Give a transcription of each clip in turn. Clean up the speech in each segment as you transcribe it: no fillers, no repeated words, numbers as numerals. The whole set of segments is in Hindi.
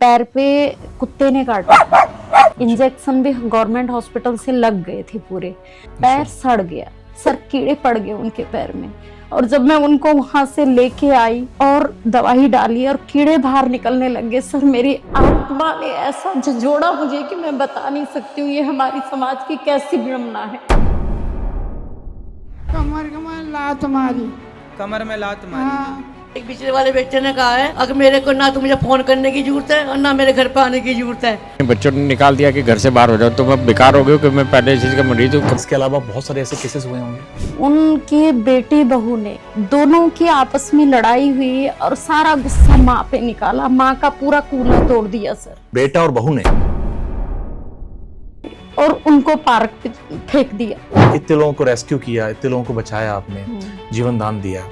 पैर पे कुत्ते ने काटा, इंजेक्शन भी गवर्नमेंट हॉस्पिटल से लग गए थे पूरे, पैर सड़ गया, सर कीड़े पड़ गए उनके पैर में। और जब मैं उनको वहां से लेके आई और दवाई डाली और कीड़े बाहर निकलने लगे, सर मेरी आत्मा ने ऐसा झंझोड़ा मुझे कि मैं बता नहीं सकती हूँ ये हमारी समाज की कैसी विडंबना है। कमर में लात मारी। कमर में लात मारी। हाँ। एक पिछले वाले बच्चे ने कहा है अगर मेरे को ना तो मुझे फोन करने की जरूरत है और ना मेरे घर पे आने की जरूरत है। बच्चों ने निकाल दिया कि घर से बाहर हो जाओ, तो मैं बेकार हो गया कि मैं पहले इस चीज का मरीज हूँ। इसके अलावा बहुत सारे ऐसे केसेस हुए होंगे। उनके बेटे बहू ने दोनों की आपस में लड़ाई हुई और सारा गुस्सा माँ पे निकाला, माँ का पूरा कूलर तोड़ दिया सर, बेटा और बहू ने, और उनको पार्क पे फेंक दिया। इतने लोगों को रेस्क्यू किया, इतने लोगों को बचाया आपने, जीवन दान दिया।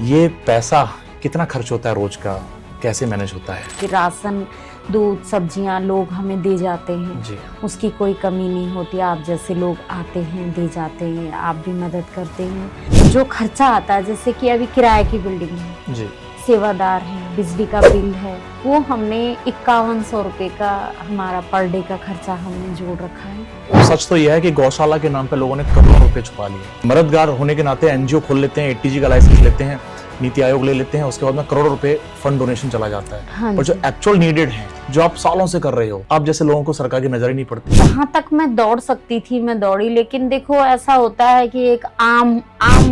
ये पैसा कितना खर्च होता है रोज का, कैसे मैनेज होता है? कि राशन, दूध, सब्जियां लोग हमें दे जाते हैं जी। उसकी कोई कमी नहीं होती। आप जैसे लोग आते हैं, दे जाते हैं, आप भी मदद करते हैं। जो खर्चा आता है, जैसे कि अभी किराए की बिल्डिंग है जी, सेवादार है, बिजली का बिल है, वो हमने 5100 रुपए का हमारा पर डे का खर्चा हमने जोड़ रखा है। सच तो यह है कि गौशाला के नाम पे लोगों ने करोड़ों रुपए छुपा लिए। मददगार होने के नाते एनजीओ खोल लेते हैं, एटीजी का लाइसेंस लेते हैं, नीति आयोग ले लेते हैं, उसके बाद में करोड़ों रुपए फंड डोनेशन चला जाता है। हाँ पर जो एक्चुअल नीडेड है, जो आप सालों से कर रहे हो, आप जैसे लोगों को सरकार की नजर ही नहीं पड़ती। जहाँ तक मैं दौड़ सकती थी मैं दौड़ी, लेकिन देखो ऐसा होता है कि एक आम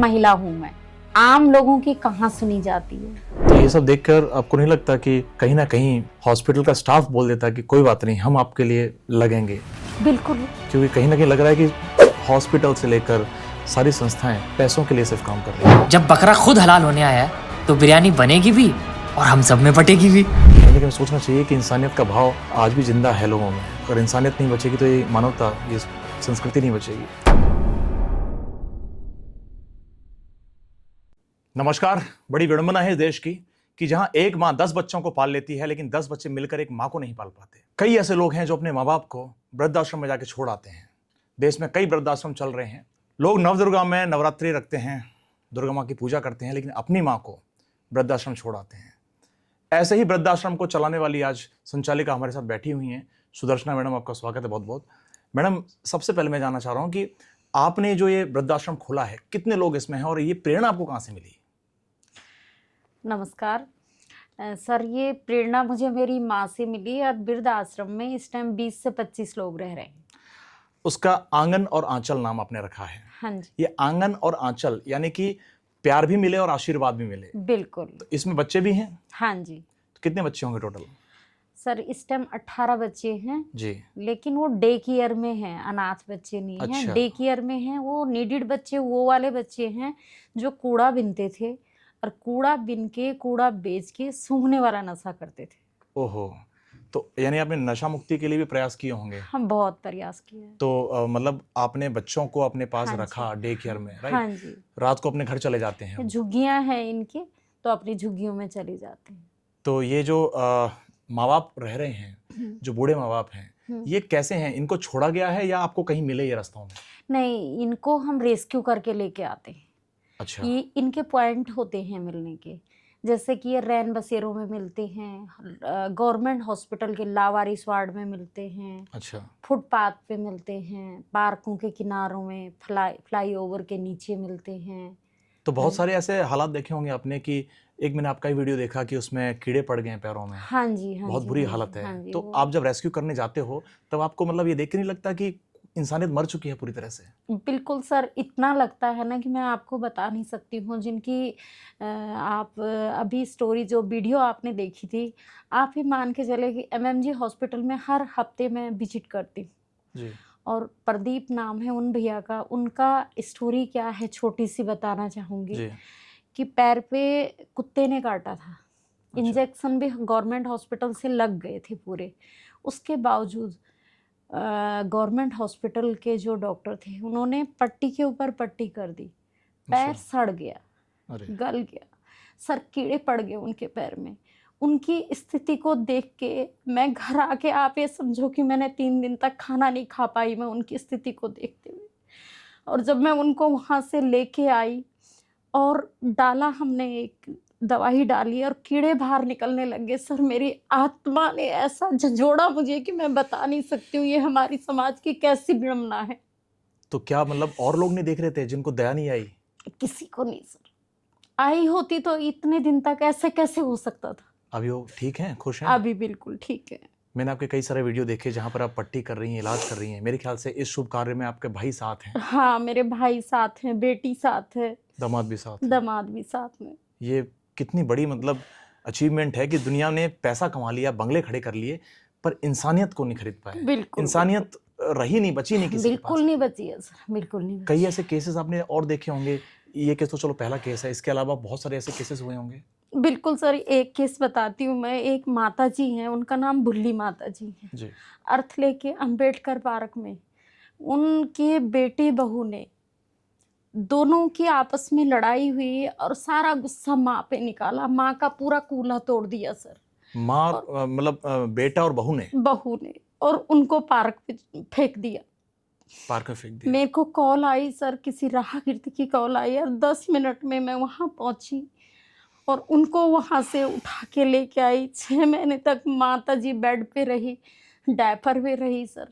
महिला हूँ मैं, आम लोगों की कहाँ सुनी जाती है। तो ये सब देखकर आपको नहीं लगता कि कहीं ना कहीं हॉस्पिटल का स्टाफ बोल देता है कि कोई बात नहीं, हम आपके लिए लगेंगे? बिल्कुल। क्योंकि कहीं ना कहीं लग रहा है कि हॉस्पिटल से लेकर सारी संस्थाएं पैसों के लिए सिर्फ काम कर रही हैं। जब बकरा खुद हलाल होने आया है तो बिरयानी बनेगी भी और हम सब में बटेगी भी। लेकिन सोचना चाहिए कि इंसानियत का भाव आज भी जिंदा है लोगों में। अगर इंसानियत नहीं बचेगी तो ये मानवता, ये संस्कृति नहीं बचेगी। नमस्कार। बड़ी विडंबना है इस देश की कि जहां एक माँ 10 बच्चों को पाल लेती है, लेकिन 10 बच्चे मिलकर एक माँ को नहीं पाल पाते। कई ऐसे लोग हैं जो अपने माँ बाप को वृद्धाश्रम में जाके छोड़ आते हैं। देश में कई वृद्धाश्रम चल रहे हैं। लोग नवदुर्गा में नवरात्रि रखते हैं, दुर्गा माँ की पूजा करते हैं, लेकिन अपनी माँ को वृद्धाश्रम छोड़ आते हैं। ऐसे ही वृद्धाश्रम को चलाने वाली आज संचालिका हमारे साथ बैठी हुई हैं। सुदर्शना मैडम, आपका स्वागत है बहुत बहुत। मैडम, सबसे पहले मैं जानना चाह रहा हूँ कि आपने जो ये वृद्धाश्रम खोला है, कितने लोग इसमें हैं और ये प्रेरणा आपको कहाँ से मिली? नमस्कार सर, ये प्रेरणा मुझे मेरी माँ से मिली और वृद्ध आश्रम में इस टाइम 20 से 25 लोग रह रहे हैं। उसका आंगन और आंचल नाम आपने रखा है। हाँ जी। ये आंगन और आंचल यानी कि प्यार भी मिले और आशीर्वाद भी मिले। बिल्कुल। तो इसमें बच्चे भी हैं? हाँ जी। तो कितने बच्चे होंगे टोटल? सर इस टाइम 18 बच्चे हैं जी। लेकिन वो डे केयर में हैं, अनाथ बच्चे नहीं हैं। अच्छा। डे केयर में हैं, वो नीडेड बच्चे, वो वाले बच्चे हैं जो कूड़ा बिनते थे और कूड़ा बिन के, कूड़ा बेच के सूंघने वाला नशा करते थे। ओहो, तो यानी आपने नशा मुक्ति के लिए भी प्रयास किए होंगे? हम बहुत प्रयास किए। तो मतलब आपने बच्चों को अपने पास हाँ रखा डे केयर में, राइट? हाँ जी। रात को अपने घर चले जाते हैं? झुग्गियां हैं इनके, तो अपनी झुग्गियों में चले जाते हैं। तो ये जो माँ बाप रह रहे हैं, जो बूढ़े माँ बाप हैं, ये कैसे हैं? इनको छोड़ा गया है या आपको कहीं मिले ये रास्तों में? नहीं, इनको हम रेस्क्यू करके लेके आते हैं। अच्छा। ये इनके पॉइंट होते हैं मिलने के, जैसे कि ये रैन बसेरों में मिलते हैं, गवर्नमेंट हॉस्पिटल के लावारिस वार्ड में मिलते हैं। अच्छा। फुटपाथ पे मिलते हैं, पार्कों के किनारों में, फ्लाईओवर के नीचे मिलते हैं। तो बहुत सारे ऐसे हालात देखे होंगे आपने कि एक मैंने आपका ही वीडियो देखा कि उसमें कीड़े पड़ गए हैं पैरों में। हाँ जी। हाँ बहुत जी, बुरी हाँ हालत जी, है। हाँ जी, तो वो आप जब रेस्क्यू करने जाते हो तब आपको मतलब ये देख के नहीं लगता कि इंसानियत मर चुकी है पूरी तरह से? बिल्कुल सर, इतना लगता है ना कि मैं आपको बता नहीं सकती हूँ। जिनकी आप अभी स्टोरी, जो वीडियो आपने देखी थी, आप ही मान के चले कि एमएमजी हॉस्पिटल में हर हफ्ते मैं विजिट करती हूँ। जी। और प्रदीप नाम है उन भैया का, उनका स्टोरी क्या है छोटी सी बताना चाहूँगी। जी। कि पैर पे कुत्ते ने काटा था, इंजेक्शन भी गवर्नमेंट हॉस्पिटल से लग गए थे पूरे, उसके बावजूद गवर्नमेंट हॉस्पिटल के जो डॉक्टर थे उन्होंने पट्टी के ऊपर पट्टी कर दी, पैर सड़ गया, गल गया, सर कीड़े पड़ गए उनके पैर में। उनकी स्थिति को देख के मैं घर आके, आप ये समझो कि मैंने 3 दिन तक खाना नहीं खा पाई मैं उनकी स्थिति को देखते हुए। और जब मैं उनको वहाँ से लेके आई और डाला हमने एक दवाई डाली और कीड़े बाहर निकलने लगे सर। मेरी आत्मा ने ऐसा झंझोड़ा मुझे कि मैं बता नहीं सकती हूँ ये हमारी समाज की कैसी विडंबना है। तो क्या मतलब और लोग नहीं देख रहे थे जिनको दया नहीं आई? किसी को नहीं सर, आई होती तो इतने दिन तक ऐसे कैसे हो सकता था। अभी वो ठीक हैं, खुश हैं? अभी बिल्कुल ठीक है। मैंने आपके कई सारे वीडियो देखे जहाँ पर आप पट्टी कर रही हैं, इलाज कर रही हैं। मेरे ख्याल से इस शुभ कार्य में आपके भाई साथ हैं, हाँ मेरे भाई साथ हैं, बेटी साथ है, दामाद भी साथ हैं। दामाद भी साथ में। ये कितनी बड़ी मतलब अचीवमेंट है कि दुनिया ने पैसा कमा लिया, बंगले खड़े कर लिए, पर इंसानियत को नहीं खरीद पाए। बिल्कुल इंसानियत रही नहीं, बची नहीं किसी के बिल्कुल पास। नहीं बची है सर, बिल्कुल नहीं बची। कई ऐसे केसेस आपने और देखे होंगे, ये केस तो चलो पहला केस है, इसके अलावा बहुत सारे ऐसे केसेस हुए होंगे। बिल्कुल सर, एक केस बताती हूँ मैं। एक माता जी हैं, उनका नाम भुल्ली माता जी है, जी अर्थ लेके अंबेडकर पार्क में। उनके बेटे बहू ने, दोनों की आपस में लड़ाई हुई और सारा गुस्सा माँ पे निकाला, माँ का पूरा कूल्हा तोड़ दिया सर। माँ मतलब बेटा और बहू ने और उनको पार्क पे फेंक दिया, पार्क में फेंक दिया। मेरे को कॉल आई सर, किसी राहगीर की कॉल आई और 10 मिनट में मैं वहाँ पहुँची और उनको वहाँ से उठा के लेके आई। 6 महीने तक माता जी बेड पे रही, डायपर पे रही सर।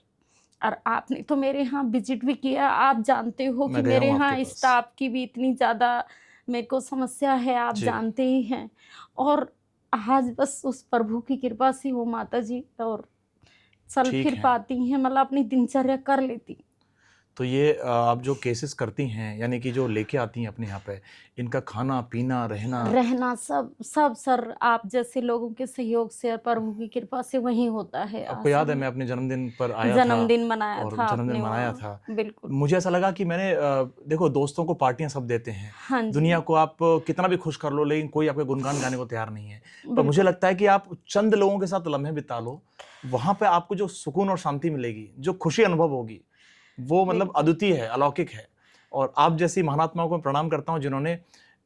और आपने तो मेरे यहाँ विजिट भी किया, आप जानते हो कि मैं गया मेरे हूँ यहाँ आपके पास। स्टाफ की भी इतनी ज़्यादा मेरे को समस्या है, आप जी। जानते ही हैं। और आज बस उस प्रभु की कृपा से वो माता जी और चल ठीक फिर है। पाती हैं, मतलब अपनी दिनचर्या कर लेती। तो ये आप जो केसेस करती हैं, यानी कि जो लेके आती हैं अपने यहाँ पे, इनका खाना पीना रहना सब सर आप जैसे लोगों के सहयोग से और प्रभु की कृपा से वही होता है। आपको याद है आश्रम मैं अपने जन्मदिन पर आया जन्मदिन मनाया और था जन्मदिन आपने मनाया वहाँ। था। बिल्कुल मुझे ऐसा लगा कि मैंने देखो दोस्तों को पार्टियां सब देते हैं, हाँ जी, दुनिया को आप कितना भी खुश कर लो, लेकिन कोई आपके गुणगान गाने को तैयार नहीं है। पर बिल्कुल। मुझे लगता है कि आप चंद लोगों के साथ लम्हे बिता लो, वहां पे आपको जो सुकून और शांति मिलेगी, जो खुशी अनुभव होगी, वो मतलब अद्वितीय है, अलौकिक है। और आप जैसी महात्माओं को मैं प्रणाम करता हूँ जिन्होंने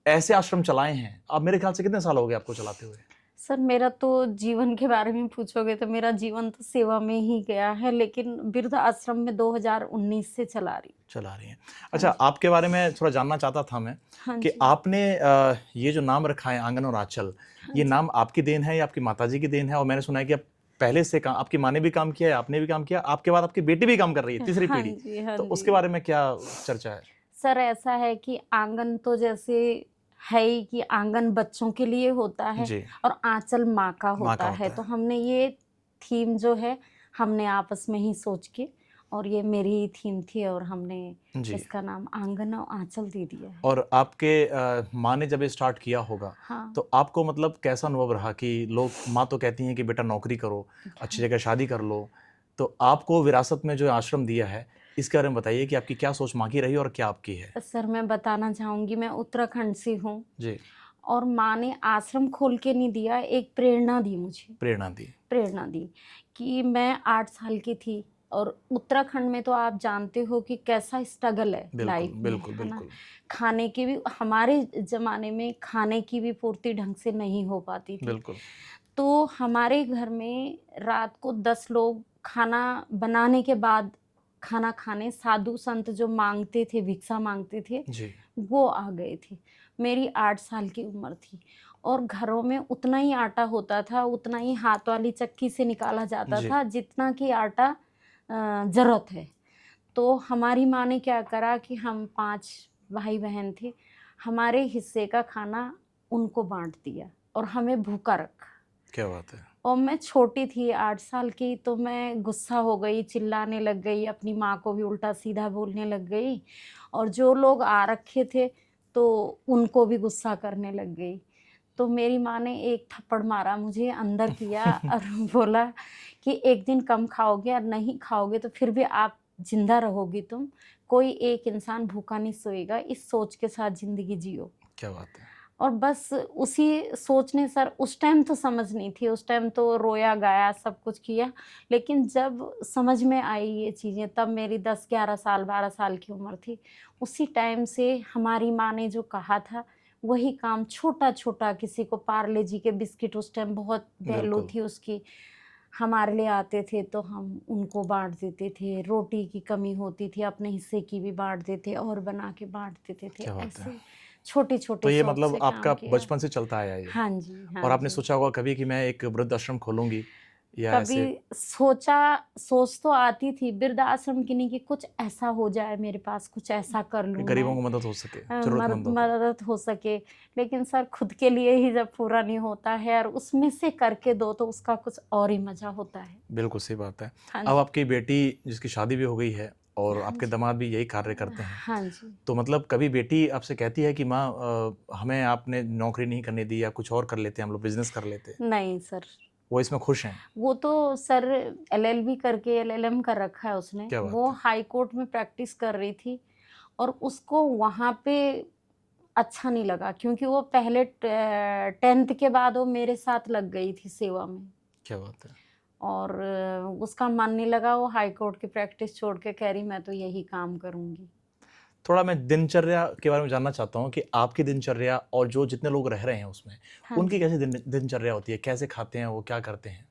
ऐसे आश्रम चलाए हैं। अब मेरे ख्याल से कितने साल हो गए आपको चलाते हुए? सर मेरा तो जीवन के बारे में पूछोगे तो मेरा जीवन तो सेवा में ही गया है, लेकिन वृद्ध आश्रम में 2019 से चला रही हैं। अच्छा, आपके बारे में थोड़ा जानना चाहता था मैं हाँ कि जी। आपने ये जो नाम रखा है आंगन और आंचल, ये नाम आपकी देन है या आपकी माताजी की देन है? और मैंने सुना है कि आप पहले से काम, आपकी माँ ने भी काम किया है, आपने भी काम किया, आपके बाद आपकी बेटी भी काम कर रही है, तीसरी हाँ पीढ़ी। जी, हाँ तो जी। उसके बारे में क्या चर्चा है? सर ऐसा है कि आंगन तो जैसे है ही कि आंगन बच्चों के लिए होता है जी। और आंचल माँ का होता है। तो हमने ये थीम जो है हमने आपस में ही सोच के, और ये मेरी ही थीम थी और हमने जी। इसका नाम आंगन और आंचल दे दिया है। और आपके माँ ने जब ये स्टार्ट किया होगा, हाँ तो आपको मतलब कैसा अनुभव रहा कि लोग, माँ तो कहती हैं कि बेटा नौकरी करो, अच्छी जगह शादी कर लो, तो आपको विरासत में जो आश्रम दिया है इसके बारे में बताइए कि आपकी क्या सोच माँ की रही और क्या आपकी है? सर मैं बताना चाहूँगी, मैं उत्तराखंड से हूँ जी। और माँ ने आश्रम खोल के नहीं दिया, एक प्रेरणा दी मुझे, प्रेरणा दी कि मैं 8 साल की थी और उत्तराखंड में तो आप जानते हो कि कैसा स्ट्रगल है लाइफ में, बिल्कुल है ना। बिल्कुल। खाने की भी, हमारे ज़माने में खाने की भी पूर्ति ढंग से नहीं हो पाती थी। बिल्कुल। तो हमारे घर में रात को 10 लोग खाना बनाने के बाद खाना खाने, साधु संत जो मांगते थे, भिक्षा मांगते थे, जी। वो आ गए थे। मेरी 8 साल की उम्र थी और घरों में उतना ही आटा होता था, उतना ही हाथ वाली चक्की से निकाला जाता जी। था जितना कि आटा ज़रूरत है। तो हमारी माँ ने क्या करा कि हम 5 भाई बहन थे, हमारे हिस्से का खाना उनको बांट दिया और हमें भूखा रखा। क्या बात है। और मैं छोटी थी 8 साल की, तो मैं गुस्सा हो गई, चिल्लाने लग गई, अपनी माँ को भी उल्टा सीधा बोलने लग गई और जो लोग आ रखे थे तो उनको भी गुस्सा करने लग गई। तो मेरी माँ ने एक थप्पड़ मारा मुझे, अंदर किया और बोला कि एक दिन कम खाओगे और नहीं खाओगे तो फिर भी आप जिंदा रहोगी, तुम, कोई एक इंसान भूखा नहीं सोएगा, इस सोच के साथ ज़िंदगी जियो। क्या बात है। और बस उसी सोचने सर, उस टाइम तो समझ नहीं थी, उस टाइम तो रोया गाया सब कुछ किया, लेकिन जब समझ में आई ये चीज़ें तब मेरी 10, 11 साल, 12 साल की उम्र थी। उसी टाइम से हमारी माँ ने जो कहा था वही काम छोटा छोटा, किसी को पार्ले जी के बिस्किट, उस टाइम बहुत वैल्यू थी उसकी, हमारे लिए आते थे तो हम उनको बांट देते थे। रोटी की कमी होती थी, अपने हिस्से की भी बांट देते और बना के बांट देते थे। क्या बात है। ऐसे छोटी छोटी तो ये शौक मतलब से काम आपका किया। बचपन से चलता आया है ये? हाँ जी, हाँ और आपने जी। सोचा होगा कभी कि मैं एक वृद्धाश्रम खोलूंगी या कभी ऐसे सोच तो आती थी वृद्धाश्रम की नहीं, कि कुछ ऐसा हो जाए मेरे पास, कुछ ऐसा कर कि लूं गरीबों को मैं, मदद हो सके, जरूरतमंदों को? मदद हो सके। लेकिन सर खुद के लिए ही जब पूरा नहीं होता है और उसमें से करके दो तो उसका कुछ और ही मजा होता है। बिल्कुल सही बात है। हाँ अब जी, आपकी बेटी जिसकी शादी भी हो गई है और हाँ आपके जी, दामाद भी यही कार्य करते हैं, हाँ जी। तो मतलब कभी बेटी आपसे कहती है कि माँ हमें आपने नौकरी नहीं करने दी या कुछ और कर लेते, हम लोग बिजनेस कर लेते? नहीं सर, वो इसमें खुश हैं? वो तो सर एलएलबी करके एलएलएम कर रखा है उसने। क्या बात वो है। हाई कोर्ट में प्रैक्टिस कर रही थी और उसको वहाँ पे अच्छा नहीं लगा, क्योंकि वो पहले 10th के बाद वो मेरे साथ लग गई थी सेवा में, क्या बात है। और उसका मन नहीं लगा। वो हाई कोर्ट की प्रैक्टिस छोड़ के कह रही मैं तो यही काम करूँगी। थोड़ा मैं दिनचर्या के बारे में जानना चाहता हूँ कि आपकी दिनचर्या और जो जितने लोग रह रहे हैं उसमें, हाँ उनकी जी। कैसी दिनचर्या होती है? कैसे खाते हैं वो, क्या करते हैं?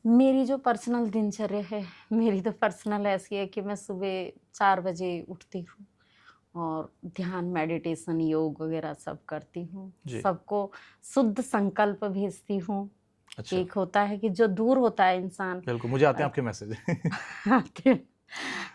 मेरी जो पर्सनल दिनचर्या है, मेरी तो पर्सनल ऐसी है कि मैं सुबह 4 बजे उठती हूँ और ध्यान, मेडिटेशन, योग वगैरह सब करती हूँ। जी। सबको शुद्ध संकल्प भेजती हूँ। अच्छा। एक होता है कि जो दूर होता है इंसान, बिल्कुल, मुझे आते हैं आपके मैसेज। आते हैं।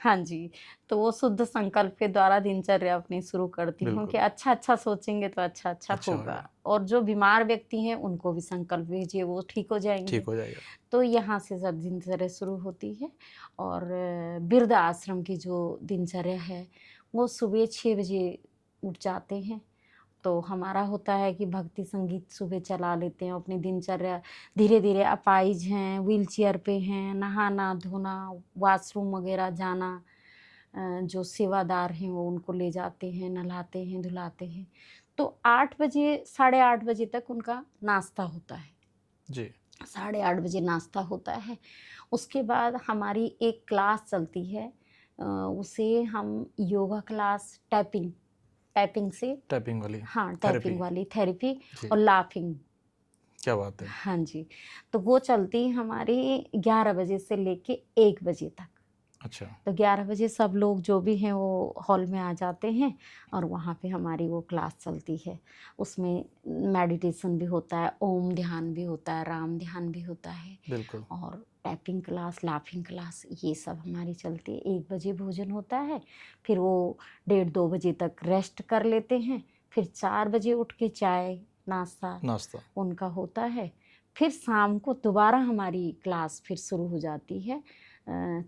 हाँ जी, तो वो शुद्ध संकल्प के द्वारा दिनचर्या अपनी शुरू करती हूँ बिल्कुल। कि अच्छा-अच्छा सोचेंगे तो अच्छा-अच्छा अच्छा होगा। होगा। और जो बीमार व्यक्ति हैं उनको भी संकल्प भेजिए, वो ठीक हो जाएँगे। ठीक हो जाएगा। तो यहाँ से सब दिनचर्या शुरू होती है। और वृद्ध आश्रम की जो दिनचर्या है, वो सुबह 6 बजे उठ जाते हैं। तो हमारा होता है कि भक्ति संगीत सुबह चला लेते हैं। अपनी दिनचर्या धीरे-धीरे, अपाहिज हैं, व्हीलचेयर पे हैं, नहाना-धोना, वॉशरूम वगैरह जाना, जो सेवादार हैं वो उनको ले जाते हैं, नहलाते हैं, धुलाते हैं। तो 8 बजे, साढ़े 8 बजे तक उनका नाश्ता होता है। जी। 8:30 बजे नाश्ता होता है। उसके बाद हमारी एक क्लास चलती है, उसे हम योगा क्लास, टाइपिंग से, टाइपिंग वाली? हाँ, थेरेपी? टाइपिंग वाली थेरेपी जी। और लाफिंग। क्या बात है। हाँ जी, तो वो चलती है हमारी 11 बजे से लेके 1 बजे तक। अच्छा। तो 11 बजे सब लोग जो भी हैं वो हॉल में आ जाते हैं और वहाँ पे हमारी वो क्लास चलती है। उसमें मेडिटेशन भी होता है, ओम ध्यान भी होता है, राम ध्यान भी होता है, बिल्कुल। और टाइपिंग क्लास, लाफिंग क्लास, ये सब हमारी चलती है। 1 बजे भोजन होता है, फिर वो 1:30-2 बजे तक रेस्ट कर लेते हैं। फिर 4 बजे उठ के चाय, नाश्ता नाश्ता। उनका होता है। फिर शाम को दोबारा हमारी क्लास फिर शुरू हो जाती है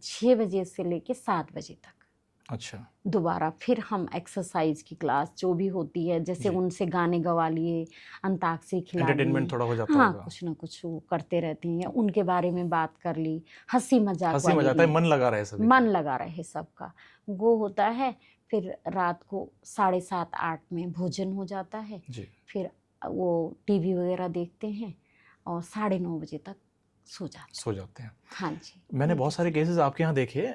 6 बजे से लेके 7 बजे तक। अच्छा। दोबारा फिर हम एक्सरसाइज की क्लास जो भी होती है, जैसे जी। उनसे गाने गवा लिए, अंताक्षरी खिला ली, एंटरटेनमेंट थोड़ा हो जाता हाँ, होगा। कुछ ना कुछ वो करते रहती हैं। उनके बारे में बात कर ली, हंसी मजाक हंसी वाली मजा आता है, भी, मन लगा रहे सभी मन का। लगा रहे सबका, वो होता है। फिर रात को 7:30-8 में भोजन हो जाता है। जी। फिर वो टीवी वगैरह देखते हैं और 9:30 बजे तक सो जाते हैं। हाँ जी। मैंने बहुत सारे केसेस आपके यहाँ देखे,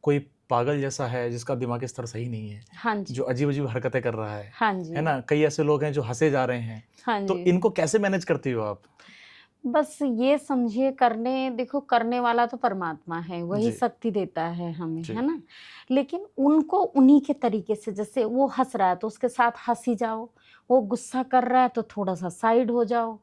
कोई पागल जैसा है जिसका दिमागी स्तर सही नहीं है, हाँ जी। जो अजीब अजीब हरकतें कर रहा हाँ जी। है ना? कई ऐसे लोग हैं जो हंसे जा रहे हैं, हाँ तो जी। इनको कैसे मैनेज करती हो आप? बस ये समझिए, देखो करने वाला तो परमात्मा है, वही जी। शक्ति देता है हमें, जी। है ना? लेकिन उनको उन्हीं के तरीके से, जैसे वो हंस रहा है तो उसके साथ हंसी जाओ, वो गुस्सा कर रहा है तो थोड़ा सा साइड हो जाओ,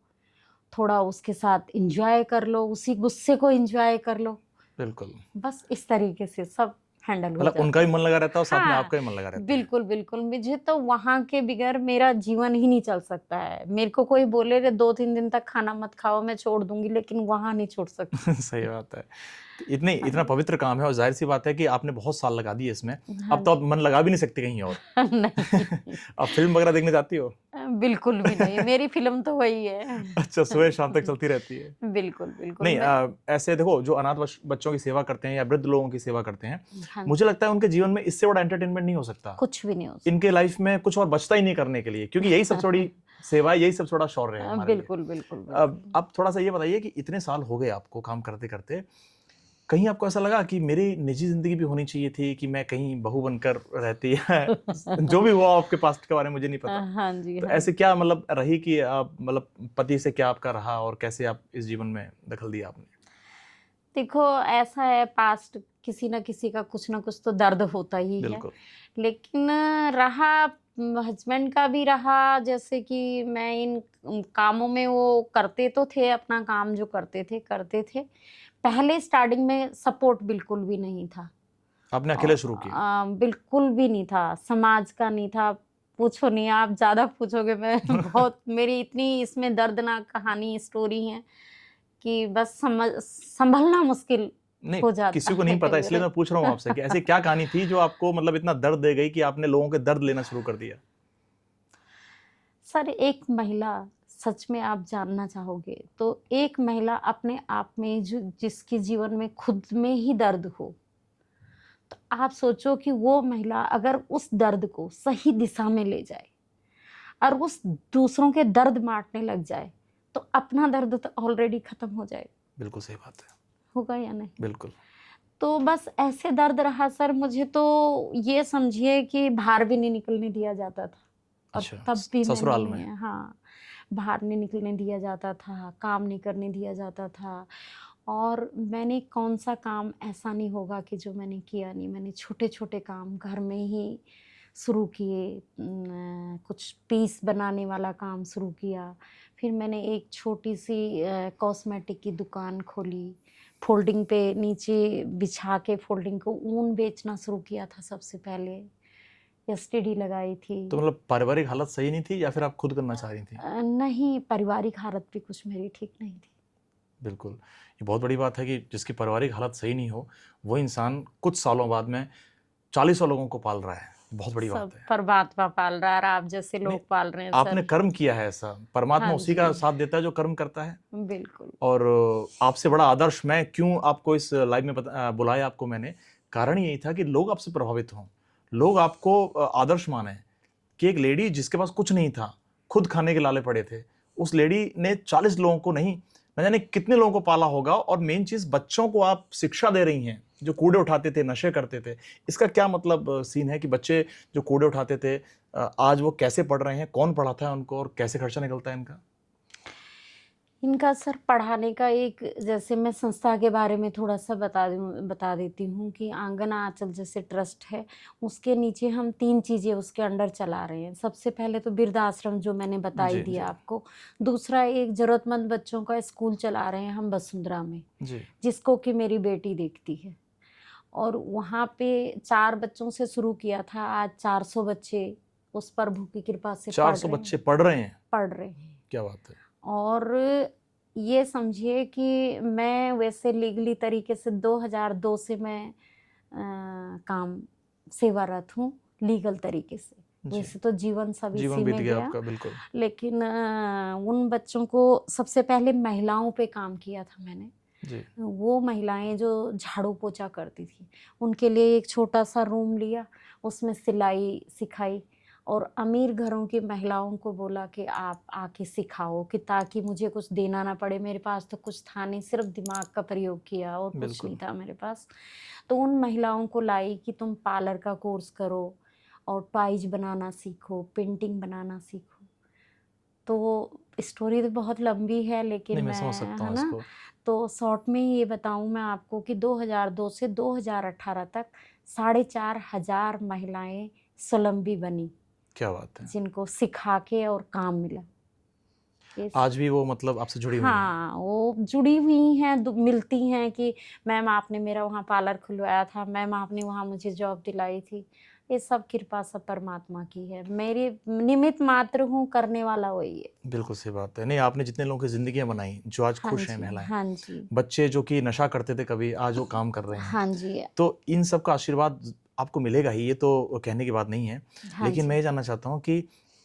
थोड़ा उसके साथ एंजॉय कर लो, उसी गुस्से को एंजॉय कर लो। बिल्कुल। बस इस तरीके से सब हैंडल हो मतलब जाता उनका भी है। मन लगा रहता है और साथ में हाँ, आपका भी मन लगा रहता है। बिल्कुल, बिल्कुल। मुझे तो वहाँ के बगैर मेरा जीवन ही नहीं चल सकता है। मेरे को कोई बोले रे 2-3 दिन तक खाना मत खाओ, मैं छोड़ दूँगी, लेकिन वहाँ नहीं छोड़ सकती। सही बात है। तो इतना हाँ, पवित्र काम है और ज़ाहिर-सी बात है कि आपने बहुत साल लगा दिए इसमें। हाँ अब तो आप जी। मन लगा भी नहीं सकती कहीं और। नहीं। आप फ़िल्म वगैरह देखने जाती हो? बिल्कुल भी नहीं, मेरी फ़िल्म तो वही है। अच्छा, सुबह शाम तक चलती रहती है। बिल्कुल, बिल्कुल। नहीं, मैं ऐसे देखो जो अनाथ बच्चों की सेवा करते हैं या वृद्ध लोगों की सेवा करते हैं, हाँ मुझे जी, लगता है उनके जीवन में इससे बड़ा एंटरटेनमेंट नहीं हो सकता। कुछ भी नहीं हो सकता। इनके लाइफ में कुछ और बचता ही नहीं करने के लिए, क्योंकि यही सबसे बड़ी सेवा है, यही सबसे बड़ा शौर्य है हमारे लिए। बिल्कुल, बिल्कुल, अब बिल्कुल। आप थोड़ा-सा ये बताइए कि इतने साल हो गए आपको काम करते-करते, कहीं आपको ऐसा लगा कि मेरी निजी ज़िंदगी भी होनी चाहिए थी, कि मैं कहीं बहू बनकर रहती है जो भी हुआ आपके पास्ट के बारे में मुझे नहीं पता। हाँ जी, तो हाँ ऐसे जी। क्या मतलब रही कि आप मतलब पति से क्या आपका रहा और कैसे आप इस जीवन में दखल दिया आपने? देखो, ऐसा है, पास्ट किसी न किसी का कुछ न कुछ तो दर्द होता ही है। बिल्कुल। लेकिन रहा हस्बैंड का भी रहा, जैसे कि मैं इन कामों में, वो करते तो थे अपना काम, जो करते थे। पहले स्टार्टिंग में सपोर्ट बिल्कुल भी नहीं था। आपने अकेले शुरू किया? बिल्कुल भी नहीं था, समाज का नहीं था। पूछो नहीं, आप ज़्यादा पूछोगे मैं बहुत, मेरी इतनी इसमें दर्दनाक कहानी स्टोरी है कि बस संभलना मुश्किल नहीं, हो जाता किसी को है नहीं पता, इसलिए मेरे। मैं पूछ रहा हूँ आपसे कि ऐसी क्या कहानी थी जो आपको मतलब इतना दर्द दे गई कि आपने लोगों के दर्द लेना शुरू कर दिया? सर, एक महिला, सच में आप जानना चाहोगे तो एक महिला अपने आप में, जो जिसके जीवन में खुद में ही दर्द हो, तो आप सोचो कि वो महिला अगर उस दर्द को सही दिशा में ले जाए और उस दूसरों के दर्द बांटने लग जाए, तो अपना दर्द तो ऑलरेडी खत्म हो जाए। बिल्कुल सही बात है। होगा या नहीं? बिल्कुल। तो बस ऐसे दर्द रहा सर मुझे, तो ये समझिए कि बाहर भी नहीं निकलने दिया जाता था। और अच्छा, तब भी ससुराल मैंने, में? हाँ, बाहर नहीं निकलने दिया जाता था, काम नहीं करने दिया जाता था। और मैंने कौन सा काम ऐसा नहीं होगा कि जो मैंने किया नहीं। मैंने छोटे छोटे काम घर में ही शुरू किए, कुछ पीस बनाने वाला काम शुरू किया। फिर मैंने एक छोटी सी कॉस्मेटिक की दुकान खोली, फोल्डिंग पे नीचे बिछा के फोल्डिंग को ऊन बेचना शुरू किया था सबसे पहले। एसटीडी लगाई थी। तो मतलब पारिवारिक हालत सही नहीं थी या फिर आप खुद करना चाह रही थी? नहीं, पारिवारिक हालत भी कुछ मेरी ठीक नहीं थी। बिल्कुल, ये बहुत बड़ी बात है कि जिसकी पारिवारिक हालत सही नहीं हो, वो इंसान कुछ सालों बाद में 40 लोगों को पाल रहा है। बहुत बड़ी सब बात है। परमात्मा पाल रहा है और आप जैसे लोग पाल रहे हैं आपने सर। कर्म किया है ऐसा, परमात्मा हाँ उसी का जी, साथ देता है जो कर्म करता है। बिल्कुल। और आपसे बड़ा आदर्श मैं क्यों आपको इस लाइव में बुलाया आपको मैंने, कारण यही था कि लोग आपसे प्रभावित हों, लोग आपको आदर्श माने कि एक लेडी जिसके पास कुछ नहीं था, खुद खाने के लाले पड़े थे, उस लेडी ने 40 लोगों को नहीं, न जाने कितने लोगों को पाला होगा। और मेन चीज, बच्चों को आप शिक्षा दे रही हैं जो कूड़े उठाते थे, नशे करते थे। इसका क्या मतलब सीन है कि बच्चे जो कूड़े उठाते थे आज वो कैसे पढ़ रहे हैं, कौन पढ़ाता है उनको और कैसे खर्चा निकलता है इनका? इनका सर पढ़ाने का एक, जैसे मैं संस्था के बारे में थोड़ा सा बता देती हूँ कि आंगन आंचल जैसे ट्रस्ट है, उसके नीचे हम 3 चीज़ें उसके अंडर चला रहे हैं। सबसे पहले तो वृद्धाश्रम जो मैंने बताई जी, दिया जी। आपको। दूसरा, एक ज़रूरतमंद बच्चों का स्कूल चला रहे हैं हम वसुंधरा में, जी। जिसको कि मेरी बेटी देखती है। और वहाँ पे 4 बच्चों से शुरू किया था, आज 400 बच्चे उस प्रभु की कृपा से 400 बच्चे पढ़ रहे हैं? पढ़ रहे हैं। क्या बात है। और ये समझिए कि मैं वैसे लीगली तरीके से 2002 से मैं काम सेवारत हूँ, लीगल तरीके से। जी। वैसे तो जीवन सब जीवन इसी बीत में गया गया, आपका, बिल्कुल। लेकिन उन बच्चों को सबसे पहले महिलाओं पे काम किया था मैंने। जी। वो महिलाएं जो झाड़ू पोछा करती थी, उनके लिए एक छोटा सा रूम लिया, उसमें सिलाई सिखाई। और अमीर घरों की महिलाओं को बोला कि आप आके सिखाओ, कि ताकि मुझे कुछ देना ना पड़े। मेरे पास तो कुछ था नहीं, सिर्फ दिमाग का प्रयोग किया और कुछ बिल्कुल। नहीं था मेरे पास। तो उन महिलाओं को लाई कि तुम पार्लर का कोर्स करो और टॉयज बनाना सीखो, पेंटिंग बनाना सीखो। तो स्टोरी तो बहुत लंबी है, लेकिन नहीं, मैं समझ सकता है हूँ ना, इसको। तो शॉर्ट में ये बताऊं मैं आपको कि 2002 से 2018 तक 4,500 महिलाएं स्वलंबी बनी, क्या बात है। जिनको सिखा के और काम मिला। आज भी वो मतलब आपसे जुड़ी हुई हैं? हाँ, वो जुड़ी हुई हैं, मिलती हैं कि मैम आपने मेरा वहाँ पार्लर खुलवाया था, मैम आपने वहाँ मुझे जॉब दिलाई थी। ये सब कृपा सब परमात्मा की है, मेरे निमित्त मात्र हूँ, करने वाला वही है। बिल्कुल सही बात है। नहीं, आपने जितने लोगों की जिंदगियां बनाई जो आज हाँ खुश हैं, जी, महिलाएं, हाँ जी, बच्चे जो कि नशा करते थे कभी, आज वो काम कर रहे हैं, हाँ जी, तो इन सब का आशीर्वाद आपको मिलेगा ही, ये तो कहने की बात नहीं है। हाँ लेकिन मैं जी। ये जानना चाहता हूँ कि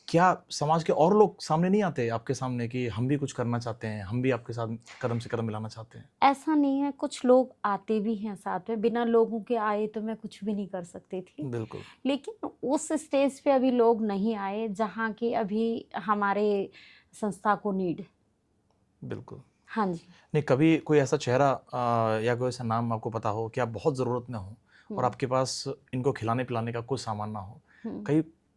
क्या समाज के और लोग सामने नहीं आते आपके सामने कि हम भी कुछ करना चाहते हैं, हम भी आपके साथ कदम से कदम मिलाना चाहते हैं? ऐसा नहीं है, कुछ लोग आते भी हैं साथ में। बिना लोगों के आए तो मैं कुछ भी नहीं कर सकती थी। बिल्कुल। लेकिन उस स्टेज पे अभी लोग नहीं आए जहाँ की अभी हमारे संस्था को नीड। बिल्कुल। हाँ जी। नहीं, कभी कोई ऐसा चेहरा या कोई ऐसा नाम आपको पता हो कि आप बहुत ज़रूरत में हो और आपके पास इनको खिलाने पिलाने का कोई सामान ना हो?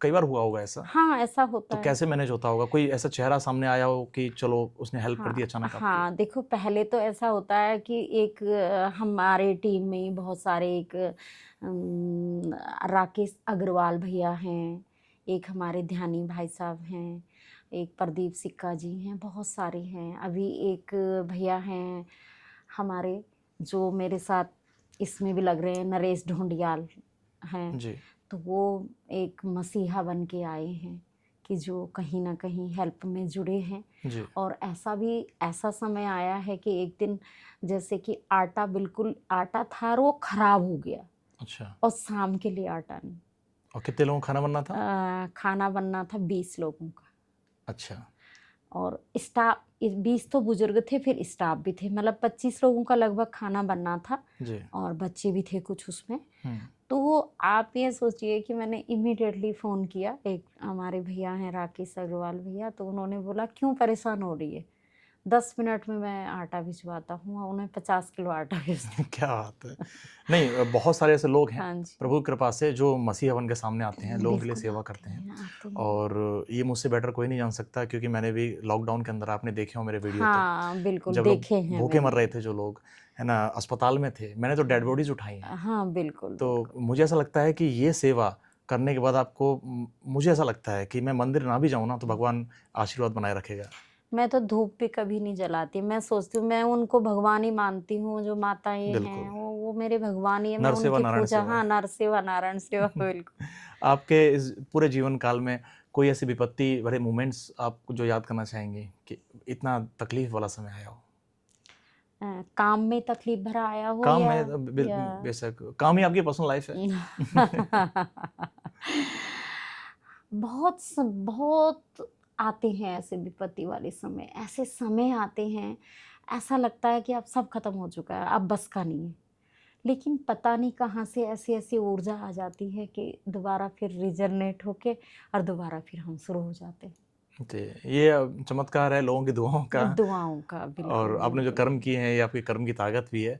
कई बार हुआ होगा ऐसा? हाँ, ऐसा होता तो है। कैसे मैनेज होता होगा? कोई ऐसा चेहरा सामने आया हो कि चलो उसने हेल्प कर दी अचानक आपकी? हाँ, देखो पहले तो ऐसा होता है कि एक हमारे टीम में बहुत सारे, एक राकेश अग्रवाल भैया हैं, एक हमारे ध्यानी भाई साहब हैं, एक प्रदीप सिक्का जी हैं, बहुत सारे हैं। अभी एक भैया हैं हमारे जो मेरे साथ इसमें भी लग रहे हैं, नरेश ढोंडियाल हैं। जी तो वो एक मसीहा बन के आए हैं कि जो कहीं ना कहीं हेल्प में जुड़े हैं। जी और ऐसा समय आया है कि एक दिन जैसे कि आटा था और वो खराब हो गया, अच्छा। और शाम के लिए आटा नहीं। और कितने लोगों को खाना बनना था? खाना बनना था 20 लोगों का, अच्छा। और स्टाफ 20 तो बुजुर्ग थे, फिर स्टाफ भी थे, मतलब 25 लोगों का लगभग खाना बनना था, जी और बच्चे भी थे कुछ उसमें। हम्म, तो आप ये सोचिए कि मैंने इमीडिएटली फ़ोन किया, एक हमारे भैया हैं राकेश अग्रवाल भैया, तो उन्होंने बोला क्यों परेशान हो रही है, 10 मिनट में मैं आटा भिजवाता हूँ, और उन्हें 50 किलो आटा भेज दिया। क्या बात है। नहीं, बहुत सारे ऐसे लोग हैं हाँ जी, प्रभु की कृपा से जो मसीह बन के सामने आते हैं, लोगों के लिए बिल्कुल सेवा आते करते हैं। आते हैं। और ये मुझसे बेटर कोई नहीं जान सकता, क्योंकि मैंने भी लॉकडाउन के अंदर, आपने देखे हो मेरे वीडियो तो, हाँ बिल्कुल जब लोग देखे हैं भूखे मर मैंने। रहे थे, जो लोग है ना अस्पताल में थे, मैंने तो डेड बॉडीज उठाई हैं। हाँ बिल्कुल तो बिल्कुल। मुझे ऐसा लगता है कि ये सेवा करने के बाद आपको मुझे ऐसा लगता है कि मैं मंदिर ना भी जाऊँ ना तो भगवान आशीर्वाद बनाए रखेगा। मैं तो धूप भी कभी नहीं जलाती, मैं सोचती हूँ मैं उनको भगवान ही मानती हूँ, जो माताएं हैं बिल्कुल। वो मेरे भगवान ही है, मैं नर सेवा उनकी नारायण पूजा, सेवा। हाँ नर सेवा नारायण सेवा बिल्कुल। आपके इस पूरे जीवन काल में कोई ऐसी विपत्ति भरे मोमेंट्स आपको जो याद करना चाहेंगे कि इतना तकलीफ वाला समय आया हो? काम में तकलीफ भरा आया हो काम या है बेशक काम ही आपकी पर्सनल लाइफ है। बहुत आते हैं ऐसे विपत्ति वाले समय, ऐसे समय आते हैं, ऐसा लगता है कि अब सब खत्म हो चुका है, अब बस का नहीं है। लेकिन पता नहीं कहाँ से ऐसी ऐसी ऊर्जा आ जाती है कि दोबारा फिर रिजनरेट होके और दोबारा फिर हम शुरू हो जाते हैं। जी, ये चमत्कार है लोगों की दुआओं का। दुआओं का बिल्कुल और आपने जो बिल्कुल। कर्म किए हैं, ये आपके कर्म की ताकत भी है।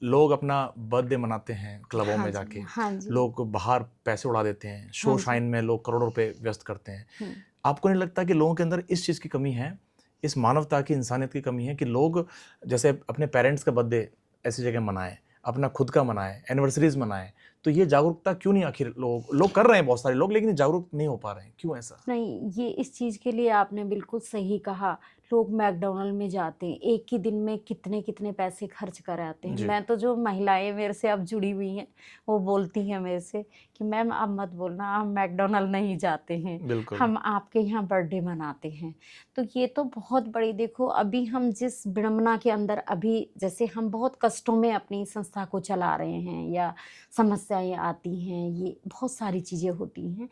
लोग अपना बर्थडे मनाते हैं क्लबों हाँ में जी, जाके, हाँ जी, लोग बाहर पैसे उड़ा देते हैं, हाँ शो जी। शाइन में लोग करोड़ों रुपए व्यस्त करते हैं। हम्म, आपको नहीं लगता कि लोगों के अंदर इस चीज़ की कमी है, इस मानवता की, इंसानियत की कमी है कि लोग जैसे अपने पेरेंट्स का बर्थडे ऐसी जगह मनाएं, अपना खुद का मनाएं, एनिवर्सरीज मनाएं, तो ये जागरूकता क्यों नहीं आखिर लोग कर रहे हैं बहुत सारे लोग, लेकिन जागरूक नहीं हो पा रहे हैं, क्यों ऐसा? नहीं, ये इस चीज़ के लिए आपने बिल्कुल सही कहा। लोग मैकडॉनल्ड में जाते हैं, एक ही दिन में कितने कितने पैसे खर्च कर आते हैं। जी मैं तो, जो महिलाएं मेरे से अब जुड़ी हुई हैं, वो बोलती हैं मेरे से कि मैम अब मत बोलना, हम मैकडॉनल्ड नहीं जाते हैं, बिल्कुल। हम आपके यहाँ बर्थडे मनाते हैं। तो ये तो बहुत बड़ी, देखो अभी हम जिस विडंबना के अंदर, अभी जैसे हम बहुत कष्टों में अपनी संस्था को चला रहे हैं, या समस्याएं आती हैं, ये बहुत सारी चीज़ें होती हैं।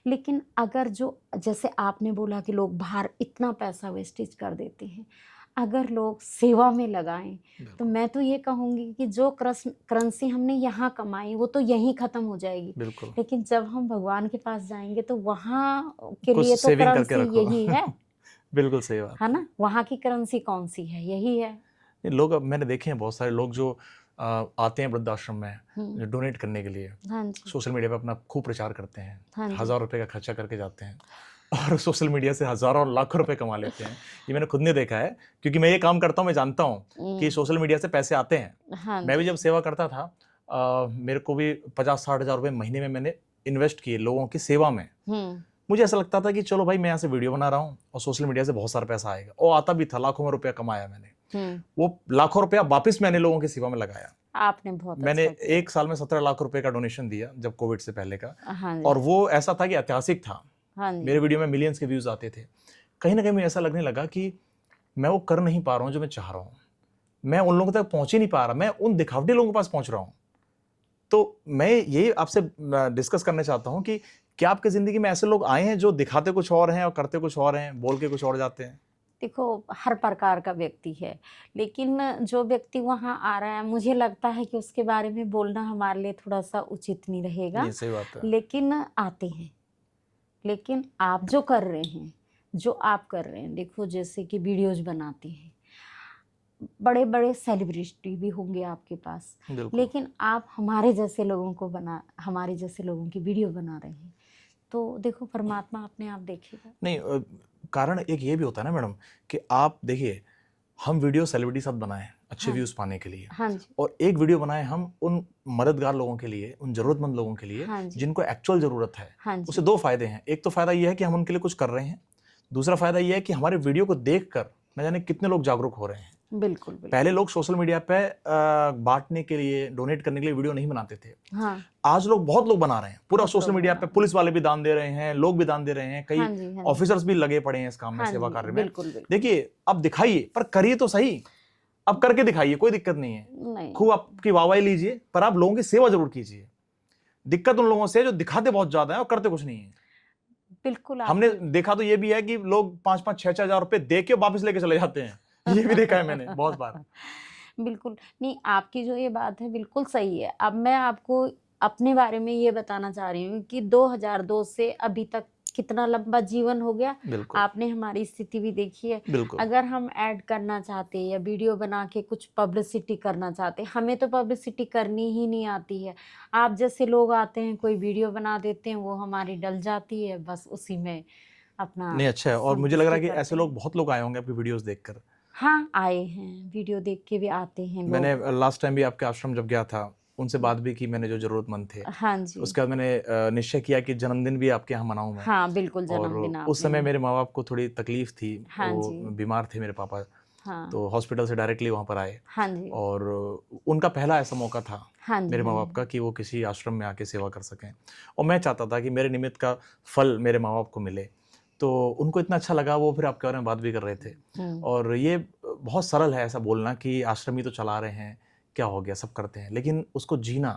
लेकिन अगर जो, जैसे आपने बोला कि लोग बाहर इतना पैसा वेस्टेज कर देते हैं, अगर लोग सेवा में लगाएं, तो मैं तो ये कहूँगी कि जो करेंसी हमने यहाँ कमाई वो तो यहीं ख़त्म हो जाएगी। बिल्कुल। लेकिन जब हम भगवान के पास जाएंगे तो वहाँ के कुछ लिए तो सेविंग करके करेंसी रखो। यही है, बिल्कुल सही बात है ना? वहाँ की करेंसी कौन सी है? यही है। ये लोग, अब मैंने देखे हैं बहुत सारे लोग जो आते हैं वृद्धाश्रम में डोनेट करने के लिए, हाँ जी, सोशल मीडिया पे अपना खूब प्रचार करते हैं, हाँ जी। 1000 रुपए का खर्चा करके जाते हैं और सोशल मीडिया से हज़ारों और लाखों रुपए कमा लेते हैं। ये मैंने खुद ने देखा है, क्योंकि मैं ये काम करता हूँ, मैं जानता हूँ कि सोशल मीडिया से पैसे आते हैं। हाँ मैं भी जी। जब सेवा करता था, मेरे को भी 50-60 हज़ार रुपये महीने में मैंने इन्वेस्ट किए लोगों की सेवा में। मुझे ऐसा लगता था कि चलो भाई, मैं यहाँ से वीडियो बना रहा हूँ और सोशल मीडिया से बहुत सारा पैसा आएगा, और आता भी था, लाखों में रुपया कमाया मैंने। वो लाखों रुपया वापस मैंने लोगों की सेवा में लगाया। आपने बहुत मैंने अच्छा किया। 1 साल में 17 लाख रुपए का डोनेशन दिया, जब कोविड से पहले का, हाँ जी, और वो ऐसा था कि ऐतिहासिक था। हाँ जी। मेरे वीडियो में मिलियंस के व्यूज आते थे। कहीं ना कहीं मुझे ऐसा लगने लगा कि मैं वो कर नहीं पा रहा हूँ जो मैं चाह रहा हूँ, मैं उन लोगों तक पहुंच ही नहीं पा रहा, मैं उन दिखावटी लोगों के पास पहुंच रहा हूँ। तो मैं ये आपसे डिस्कस करना चाहता हूँ कि क्या आपकी जिंदगी में ऐसे लोग आए हैं जो दिखाते कुछ और हैं और करते कुछ और हैं, बोल के कुछ और जाते हैं? देखो, हर प्रकार का व्यक्ति है, लेकिन जो व्यक्ति वहाँ आ रहा है, मुझे लगता है कि उसके बारे में बोलना हमारे लिए थोड़ा सा उचित नहीं रहेगा। ये सही बात है। लेकिन आते हैं। लेकिन आप जो कर रहे हैं, देखो जैसे कि वीडियोज बनाते हैं, बड़े बड़े सेलिब्रिटी भी होंगे आपके पास, बिल्कुल। लेकिन आप हमारे जैसे लोगों की वीडियो बना रहे हैं, तो देखो परमात्मा अपने आप देखेगा। नहीं, कारण एक ये भी होता है ना मैडम, कि आप देखिए, हम वीडियो सेलिब्रिटी साथ बनाएं, अच्छे हाँ। व्यूज पाने के लिए, हाँ जी, और एक वीडियो बनाए हम उन मददगार लोगों के लिए, उन जरूरतमंद लोगों के लिए हाँ जी, जिनको एक्चुअल जरूरत है। हाँ उससे जी, दो फायदे हैं। एक तो फायदा ये है कि हम उनके लिए कुछ कर रहे हैं, दूसरा फायदा ये है कि हमारे वीडियो को देखकर न जाने कितने लोग जागरूक हो रहे हैं। बिल्कुल बिल्कुल। पहले लोग सोशल मीडिया पे बांटने के लिए, डोनेट करने के लिए वीडियो नहीं बनाते थे। हाँ आज बहुत लोग बना रहे हैं। पूरा बहुत सोशल लोग मीडिया बना पे रहे हैं। पुलिस वाले भी दान दे रहे हैं, लोग भी दान दे रहे हैं, कई हाँ जी, हाँ जी, ऑफिसर्स भी लगे पड़े हैं इस काम में, हाँ सेवा जी, कार्य में। बिल्कुल बिल्कुल। देखिए, अब दिखाइए, पर करिए तो सही। अब करके दिखाइए, कोई दिक्कत नहीं है। नहीं, खूब आपकी वाहवाही लीजिए, पर आप लोगों की सेवा जरूर कीजिए। दिक्कत उन लोगों से है जो दिखाते बहुत ज्यादा है और करते कुछ नहीं है। बिल्कुल हमने आपने देखा तो ये भी है कि लोग 5-5, 6-6 हजार रुपए दे के वापस लेके चले जाते हैं। ये भी देखा है मैंने बहुत बार। बिल्कुल नहीं, आपकी जो ये बात है बिल्कुल सही है। अब मैं आपको अपने बारे में ये बताना चाह रही हूँ कि 2002 से अभी तक कितना लंबा जीवन हो गया। बिल्कुल आपने हमारी स्थिति भी देखी है। बिल्कुल अगर हम ऐड करना चाहते या वीडियो बना के कुछ पब्लिसिटी करना चाहते, हमें तो पब्लिसिटी करनी ही नहीं आती है। आप जैसे लोग आते हैं, कोई वीडियो बना देते हैं, वो हमारी डल जाती है, बस उसी में अपना नहीं, अच्छा है। और मुझे लग रहा है कि संतुष्टि ऐसे करते लोग, हैं। बहुत लोग आए होंगे आपकी वीडियोस देखकर। हाँ आए हैं, वीडियो देख के भी आते हैं मैंने लोग। लास्ट टाइम भी आपके आश्रम जब गया था, उनसे बात भी की मैंने, जो जरूरतमंद थे। हाँ जी, उसके बाद मैंने निश्चय किया कि जन्मदिन भी आपके यहाँ मनाऊं मैं। हाँ बिल्कुल, और जन्मदिन उस आपने समय मेरे माँ बाप को थोड़ी तकलीफ थी, हाँ वो जी, बीमार थे मेरे पापा, हाँ तो हॉस्पिटल से डायरेक्टली वहाँ पर आए। हाँ जी, और उनका पहला ऐसा मौका था हाँ जी, मेरे माँ हाँ बाप का कि वो किसी आश्रम में आके सेवा कर सकें, और मैं चाहता था कि मेरे निमित्त का फल मेरे माँ बाप को मिले। तो उनको इतना अच्छा लगा, वो फिर आपके बारे में बात भी कर रहे थे। और ये बहुत सरल है ऐसा बोलना कि आश्रम ही तो चला रहे हैं, क्या हो गया, सब करते हैं, लेकिन उसको जीना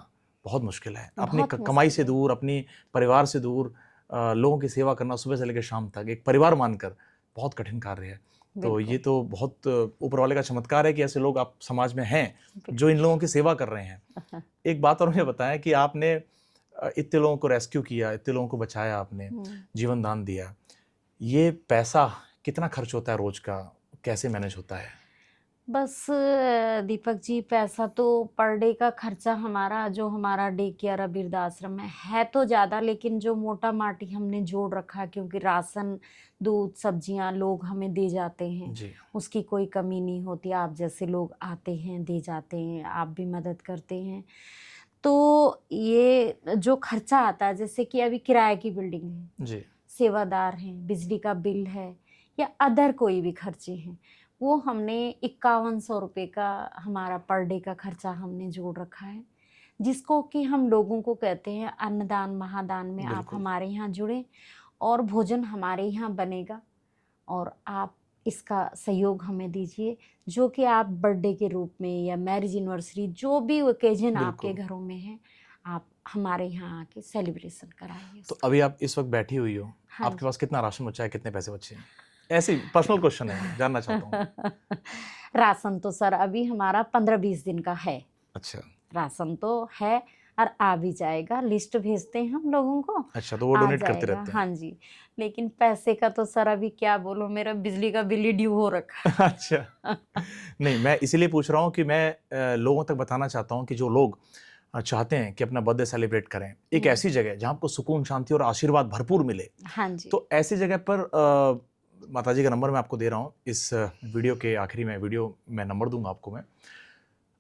बहुत मुश्किल है। अपनी बहुत कमाई मुश्किल से है। दूर, अपनी परिवार से दूर लोगों की सेवा करना सुबह से लेकर शाम तक एक परिवार मानकर, बहुत कठिन कार्य है। तो ये तो बहुत ऊपर वाले का चमत्कार है कि ऐसे लोग आप समाज में हैं जो इन लोगों की सेवा कर रहे हैं। एक बात और मुझे बताएं कि आपने इतने लोगों को रेस्क्यू किया, इतने लोगों को बचाया, आपने जीवन दान दिया, ये पैसा कितना खर्च होता है रोज का, कैसे मैनेज होता है? बस दीपक जी, पैसा तो पर डे का खर्चा हमारा, जो हमारा डे केयर वृद्धाश्रम है तो ज़्यादा, लेकिन जो मोटा माटी हमने जोड़ रखा है, क्योंकि राशन, दूध, सब्जियां लोग हमें दे जाते हैं, जी उसकी कोई कमी नहीं होती। आप जैसे लोग आते हैं, दे जाते हैं, आप भी मदद करते हैं। तो ये जो खर्चा आता है, जैसे कि अभी किराए की बिल्डिंग है, जी सेवादार हैं, बिजली का बिल है, या अदर कोई भी खर्चे हैं, वो हमने 5100 रुपये का हमारा पर डे का खर्चा हमने जोड़ रखा है, जिसको कि हम लोगों को कहते हैं अन्नदान महादान में। आप बिल्कुल। हमारे यहाँ जुड़े और भोजन हमारे यहाँ बनेगा, और आप इसका सहयोग हमें दीजिए, जो कि आप बर्थडे के रूप में या मैरिज एनिवर्सरी, जो भी ओकेजन आपके बिल्कुल। घरों में है, आप हमारे यहाँ आके सेलिब्रेशन कराइए तो उसका। अभी आप इस वक्त बैठी हुई हो, हाँ आपके जी। पास कितना राशन बचा है, कितने पैसे बचे हैं? ऐसे पर्सनल क्वेश्चन है, जानना चाहता हूँ। राशन तो सर अभी हमारा 15-20 दिन का है। अच्छा राशन तो है और आ भी जाएगा, लिस्ट भेजते हैं हम लोगों को, अच्छा, तो वो आ डोनेट करते जाएगा। रहते हैं। हाँ जी, लेकिन पैसे का तो सर अभी क्या बोलो, मेरा बिजली का बिल ही ड्यू हो रखा है। अच्छा, नहीं, मैं इसीलिए पूछ रहा हूँ कि मैं लोगों तक बताना चाहता हूँ कि जो लोग चाहते हैं कि अपना बर्थडे सेलिब्रेट करें एक ऐसी जगह जहाँ आपको सुकून, शांति और आशीर्वाद भरपूर मिले, हाँ जी, तो ऐसी जगह पर माताजी का नंबर मैं आपको दे रहा हूँ। इस वीडियो के आखिरी में वीडियो मैं नंबर दूंगा आपको मैं।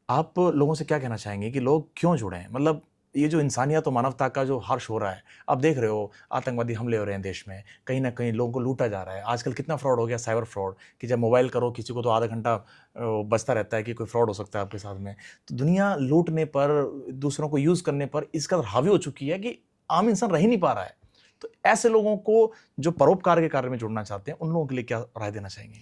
आप लोगों से क्या कहना चाहेंगे कि लोग क्यों जुड़े? मतलब ये जो इंसानियत और मानवता का जो हर्ष हो रहा है, आप देख रहे हो आतंकवादी हमले हो रहे हैं देश में, कहीं ना कहीं लोगों को लूटा जा रहा है। आजकल कितना फ्रॉड हो गया, साइबर फ्रॉड, कि जब मोबाइल करो किसी को तो आधा घंटा बचता रहता है कि कोई फ्रॉड हो सकता है आपके साथ में। तो दुनिया लूटने पर, दूसरों को यूज़ करने पर इस कदर हावी हो चुकी है कि आम इंसान रह ही नहीं पा रहा है। तो ऐसे लोगों को जो परोपकार के कार्य में जुड़ना चाहते हैं, उन लोगों के लिए क्या राय देना चाहेंगे?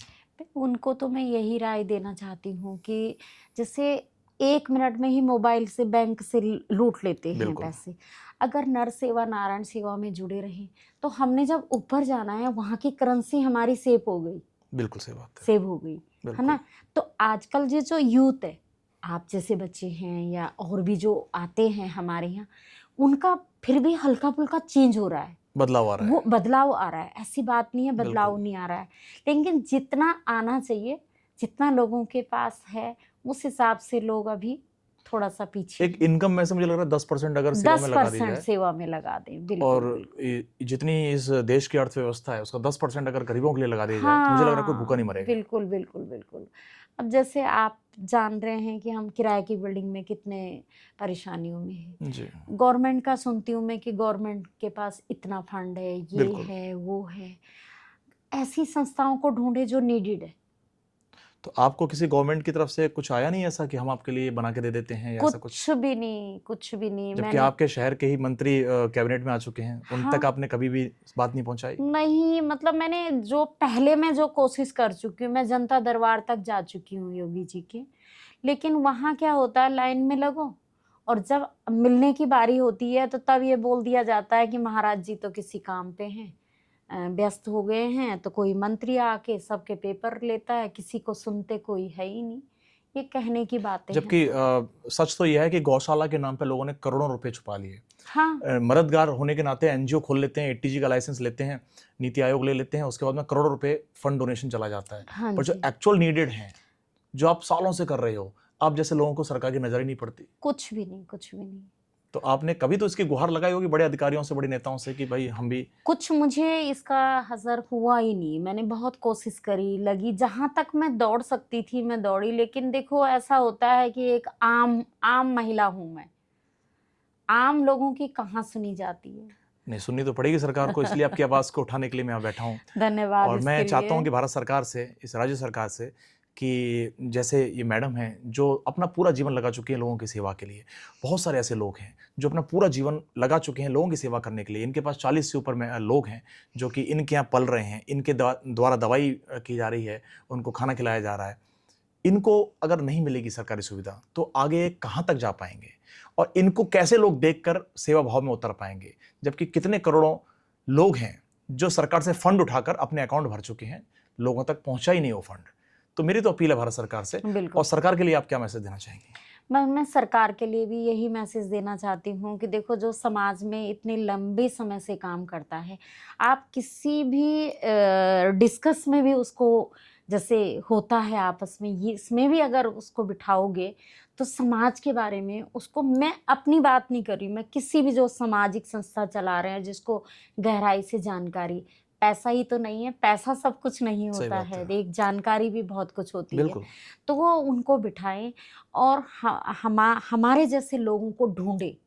उनको तो मैं यही राय देना चाहती हूँ कि जैसे 1 मिनट में ही मोबाइल से, बैंक से लूट लेते हैं बिल्कुल। पैसे। अगर नर सेवा नारायण सेवा में जुड़े रहें, तो हमने जब ऊपर जाना है, वहाँ की करेंसी हमारी सेव हो गई, बिल्कुल सही बात है। सेव हो गई, है बिल्कुल। ना? तो आजकल ये जो यूथ है, आप जैसे बच्चे हैं या और भी जो आते हैं हमारे यहाँ, उनका फिर भी हल्का फुल्का चेंज हो रहा है, बदलाव आ रहा है। वो बदलाव आ रहा है। ऐसी बात नहीं है बदलाव बिल्कुल। नहीं आ रहा है, लेकिन जितना आना चाहिए, जितना लोगों के पास है, उस हिसाब से लोग अभी थोड़ा सा पीछे। एक इनकम में से मुझे लग रहा है 10% अगर सेवा में लगा दी 10% जाए, सेवा में लगा दें, बिल्कुल और बिल्कुल। जितनी इस देश की अर्थव्यवस्था है उसका 10% अगर गरीबों के लिए लगा दिया जाए तो मुझे लग रहा है कोई भूखा नहीं मरेगा। बिल्कुल बिल्कुल बिल्कुल। अब जैसे आप जान रहे हैं कि हम किराए की बिल्डिंग में कितने परेशानियों में हैं। जी गवर्नमेंट का सुनती हूँ मैं कि गवर्नमेंट के पास इतना फंड है, ये बिल्कुल। है, वो है। ऐसी संस्थाओं को ढूंढे जो नीडेड है। तो आपको किसी गवर्नमेंट की तरफ से कुछ आया नहीं ऐसा कि हम आपके लिए बना के दे देते हैं या ऐसा कुछ? कुछ भी नहीं, कुछ भी नहीं। जबकि मैंने आपके शहर के ही मंत्री कैबिनेट में आ चुके हैं, उन हाँ तक आपने कभी भी इस बात नहीं पहुंचाई? नहीं, मतलब मैंने जो पहले मैं जो कोशिश कर चुकी हूँ, मैं जनता दरबार तक जा चुकी हूँ योगी जी के, लेकिन वहाँ क्या होता है, लाइन में लगो और जब मिलने की बारी होती है तो तब ये बोल दिया जाता है कि महाराज जी तो किसी काम पे हैं, व्यस्त हो गए हैं। तो कोई मंत्री आके सबके पेपर लेता है, किसी को सुनते कोई है ही नहीं। ये कहने की बातें हैं। जबकि सच तो यह है कि गौशाला के नाम पे लोगों ने करोड़ों रुपए छुपा लिए। हाँ मददगार होने के नाते एनजीओ खोल लेते हैं, एटीजी का लाइसेंस लेते हैं, नीति आयोग ले लेते हैं, उसके बाद में करोड़ों रुपए फंड डोनेशन चला जाता है। हाँ पर जो जी, एक्चुअल नीडेड हैं, जो आप सालों से कर रहे हो, आप जैसे लोगों को सरकार की नजर ही नहीं पड़ती। कुछ भी नहीं, कुछ भी नहीं। तो आपने कभी तो इसकी गुहार लगाई होगी बड़े अधिकारियों से, बड़े नेताओं से कि भाई हम भी। कुछ मुझे इसका हज़र हुआ ही नहीं। मैंने बहुत कोशिश करी, लगी, जहाँ तक मैं दौड़ सकती थी मैं दौड़ी, लेकिन देखो ऐसा होता है कि एक आम महिला हूँ मैं, आम लोगों की कहाँ सुनी जाती है। नहीं, सुननी तो पड़ेगी सरकार को, इसलिए आपकी आवाज़ को उठाने के लिए मैं यहाँ बैठा हूँ। धन्यवाद और मैं इसके चाहता हूँ लिए। कि भारत सरकार से, इस राज्य सरकार से, कि जैसे ये मैडम हैं जो अपना पूरा जीवन लगा चुकी हैं लोगों की सेवा के लिए, बहुत सारे ऐसे लोग हैं जो अपना पूरा जीवन लगा चुके हैं लोगों की सेवा करने के लिए। इनके पास 40 से ऊपर में लोग हैं जो कि इनके यहाँ पल रहे हैं, इनके द्वारा दवाई की जा रही है, उनको खाना खिलाया जा रहा है। इनको अगर नहीं मिलेगी सरकारी सुविधा तो आगे कहाँ तक जा पाएंगे, और इनको कैसे लोग देखकर सेवा भाव में उतर पाएंगे, जबकि कितने करोड़ों लोग हैं जो सरकार से फंड उठाकर अपने अकाउंट भर चुके हैं, लोगों तक पहुंचा ही नहीं वो फंड। तो मेरी तो अपील है भारत सरकार से, बिल्कुल। और सरकार के लिए आप क्या मैसेज देना चाहेंगी? मैं सरकार के लिए भी यही मैसेज देना चाहती हूँ कि देखो, जो समाज में इतने लंबे समय से काम करता है, आप किसी भी डिस्कस में भी उसको, जैसे होता है आपस में, ये इसमें भी अगर उसको बिठाओगे तो समाज के बारे में उसको, मैं अपनी बात नहीं कर रही, मैं किसी भी जो सामाजिक संस्था चला रहे हैं जिसको गहराई से जानकारी, पैसा ही तो नहीं है, पैसा सब कुछ नहीं सही होता बात है, है। एक जानकारी भी बहुत कुछ होती है। बिल्कुल। तो वो उनको बिठाएं और हमारे जैसे लोगों को ढूंढे,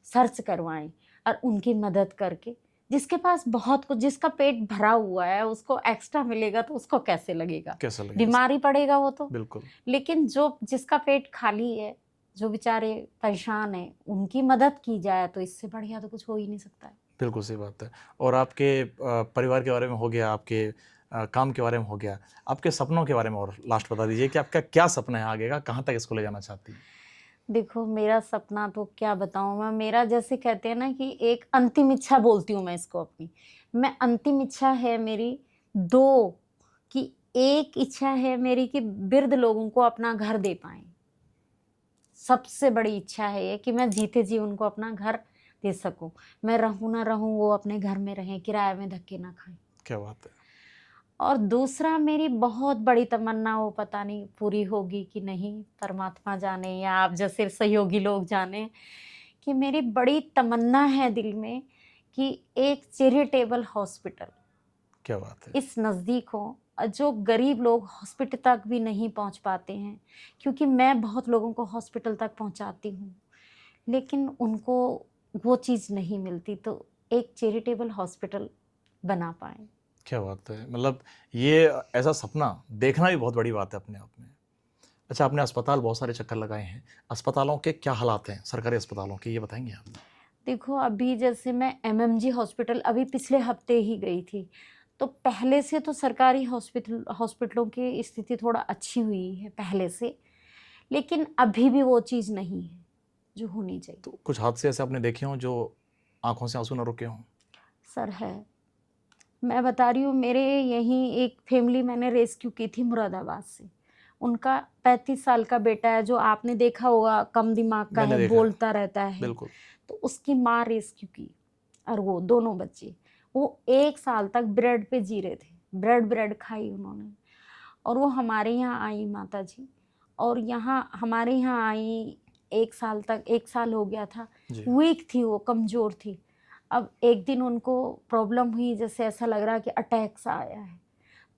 सर्च करवाएं और उनकी मदद करके, जिसके पास बहुत कुछ, जिसका पेट भरा हुआ है, उसको एक्स्ट्रा मिलेगा तो उसको कैसे लगेगा, कैसा लगेगा? बीमारी पड़ेगा वो तो। बिल्कुल। लेकिन जो जिसका पेट खाली है, जो बेचारे परेशान है, उनकी मदद की जाए तो इससे बढ़िया तो कुछ हो ही नहीं सकता है। बिल्कुल सही बात है। और आपके परिवार के बारे में हो गया, आपके काम के बारे में हो गया, आपके सपनों के बारे में और लास्ट बता दीजिए कि आपका क्या सपना है आगे का, कहाँ तक इसको ले जाना चाहती हैं? देखो, मेरा सपना तो क्या बताऊं मैं, मेरा जैसे कहते हैं ना कि एक अंतिम इच्छा बोलती हूँ मैं इसको अपनी, मैं अंतिम इच्छा है मेरी दो, कि एक इच्छा है मेरी कि वृद्ध लोगों को अपना घर दे पाएं। सबसे बड़ी इच्छा है ये कि मैं जीते जी उनको अपना घर दे सकूं, मैं रहूं ना रहूं, वो अपने घर में रहें, किराए में धक्के ना खाएं। क्या बात है। और दूसरा, मेरी बहुत बड़ी तमन्ना, वो पता नहीं पूरी होगी कि नहीं, परमात्मा जाने या आप जैसे सहयोगी लोग जाने, कि मेरी बड़ी तमन्ना है दिल में कि एक चैरिटेबल हॉस्पिटल क्या बात है। इस नज़दीक हो, जो गरीब लोग हॉस्पिटल तक भी नहीं पहुंच पाते हैं, क्योंकि मैं बहुत लोगों को हॉस्पिटल तक पहुंचाती हूं, लेकिन उनको वो चीज़ नहीं मिलती, तो एक चैरिटेबल हॉस्पिटल बना पाएँ। क्या बात है। मतलब ये ऐसा सपना देखना भी बहुत बड़ी बात है अपने आप में। अच्छा, आपने अस्पताल बहुत सारे चक्कर लगाए हैं, अस्पतालों के क्या हालात हैं, सरकारी अस्पतालों के, ये बताएंगे आप? देखो, अभी जैसे मैं एमएमजी हॉस्पिटल अभी पिछले हफ्ते ही गई थी, तो पहले से तो सरकारी हॉस्पिटलों की स्थिति थोड़ा अच्छी हुई है पहले से, लेकिन अभी भी वो चीज़ नहीं है जो होनी चाहिए। तो कुछ हादसे ऐसे आपने देखे हों जो आंखों से आंसू न रुके हों? सर है, मैं बता रही हूँ, मेरे यहीं एक फैमिली मैंने रेस्क्यू की थी मुरादाबाद से, उनका 35 साल का बेटा है, जो आपने देखा होगा, कम दिमाग का मैंने है, देखा है। बोलता रहता है, बिल्कुल। तो उसकी माँ रेस्क्यू की, और वो दोनों बच्चे, वो 1 साल तक ब्रेड पे जी रहे थे, ब्रेड खाई उन्होंने, और वो हमारे यहाँ आई माता जी, और यहाँ हमारे यहाँ आई 1 साल तक, 1 साल हो गया था, जी। वीक थी वो, कमज़ोर थी। अब एक दिन उनको प्रॉब्लम हुई, जैसे ऐसा लग रहा कि अटैक सा आया है।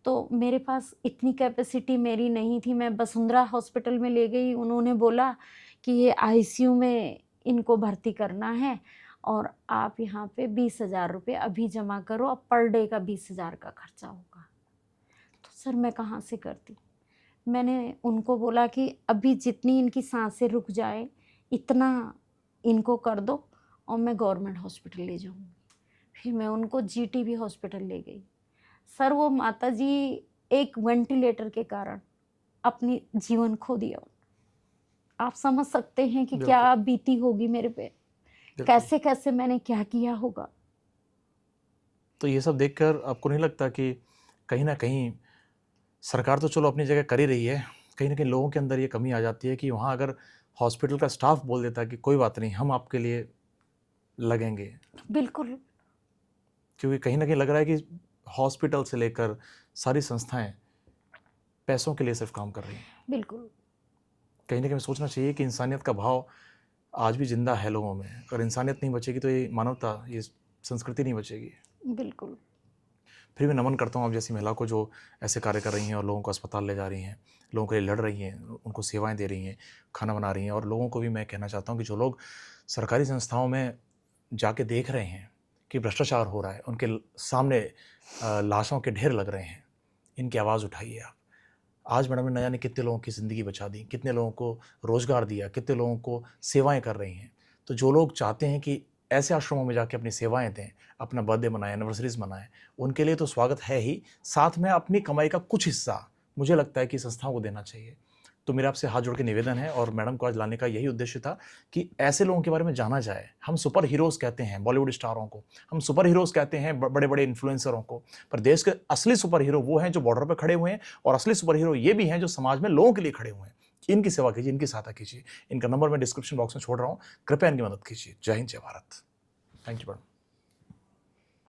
तो मेरे पास इतनी कैपेसिटी मेरी नहीं थी, मैं वसुंधरा हॉस्पिटल में ले गई। उन्होंने बोला कि ये आईसीयू में इनको भर्ती करना है और आप यहाँ पे 20,000 रुपये अभी जमा करो, अब पर डे का 20,000 का खर्चा होगा। तो सर मैं कहाँ से करती? मैंने उनको बोला कि अभी जितनी इनकी सांसें रुक जाए इतना इनको कर दो और मैं गवर्नमेंट हॉस्पिटल ले जाऊँगी। फिर मैं उनको जीटीबी हॉस्पिटल ले गई। सर वो माताजी एक वेंटिलेटर के कारण अपनी जीवन खो दिया। आप समझ सकते हैं कि क्या बीती होगी मेरे पे, कैसे कैसे मैंने क्या किया होगा। तो ये सब देखकर आपको नहीं लगता कि कहीं ना कहीं सरकार तो चलो अपनी जगह कर ही रही है, कहीं ना कहीं लोगों के अंदर ये कमी आ जाती है कि वहाँ अगर हॉस्पिटल का स्टाफ बोल देता कि कोई बात नहीं, हम आपके लिए लगेंगे, बिल्कुल क्योंकि कहीं ना कहीं लग रहा है कि हॉस्पिटल से लेकर सारी संस्थाएं पैसों के लिए सिर्फ काम कर रही हैं। बिल्कुल कहीं ना कहीं सोचना चाहिए कि इंसानियत का भाव आज भी जिंदा है लोगों में। अगर इंसानियत नहीं बचेगी तो ये मानवता, ये संस्कृति नहीं बचेगी। बिल्कुल। फिर भी नमन करता हूँ आप जैसी महिला को जो ऐसे कार्य कर रही हैं और लोगों को अस्पताल ले जा रही हैं, लोगों के लिए लड़ रही हैं, उनको सेवाएं दे रही हैं, खाना बना रही हैं। और लोगों को भी मैं कहना चाहता हूँ कि जो लोग सरकारी संस्थाओं में जाके देख रहे हैं कि भ्रष्टाचार हो रहा है, उनके सामने लाशों के ढेर लग रहे हैं, इनकी आवाज़ उठाइए आप। आज मैडम ने न जाने कितने लोगों की ज़िंदगी बचा दी, कितने लोगों को रोज़गार दिया, कितने लोगों को सेवाएं कर रही हैं। तो जो लोग चाहते हैं कि ऐसे आश्रमों में जाके अपनी सेवाएं दें, अपना बर्थडे मनाएं, एनिवर्सरीज मनाएं, उनके लिए तो स्वागत है ही, साथ में अपनी कमाई का कुछ हिस्सा मुझे लगता है कि संस्थाओं को देना चाहिए। तो मेरा आपसे हाथ जोड़ के निवेदन है, और मैडम को आज लाने का यही उद्देश्य था कि ऐसे लोगों के बारे में जाना जाए। हम सुपर हीरोज़ कहते हैं बॉलीवुड स्टारों को, हम सुपर हीरोज़ कहते हैं बड़े बड़े इन्फ्लुएंसरों को, पर देश के असली सुपर हीरो वो हैं जो बॉर्डर पर खड़े हुए हैं, और असली सुपर हीरो ये भी हैं जो समाज में लोगों के लिए खड़े हुए हैं। इनकी सेवा कीजिए, इनकी सहायता कीजिए। इनका नंबर मैं डिस्क्रिप्शन बॉक्स में छोड़ रहा हूँ, कृपया इनकी मदद कीजिए। जय हिंद, जय भारत। Thank you madam.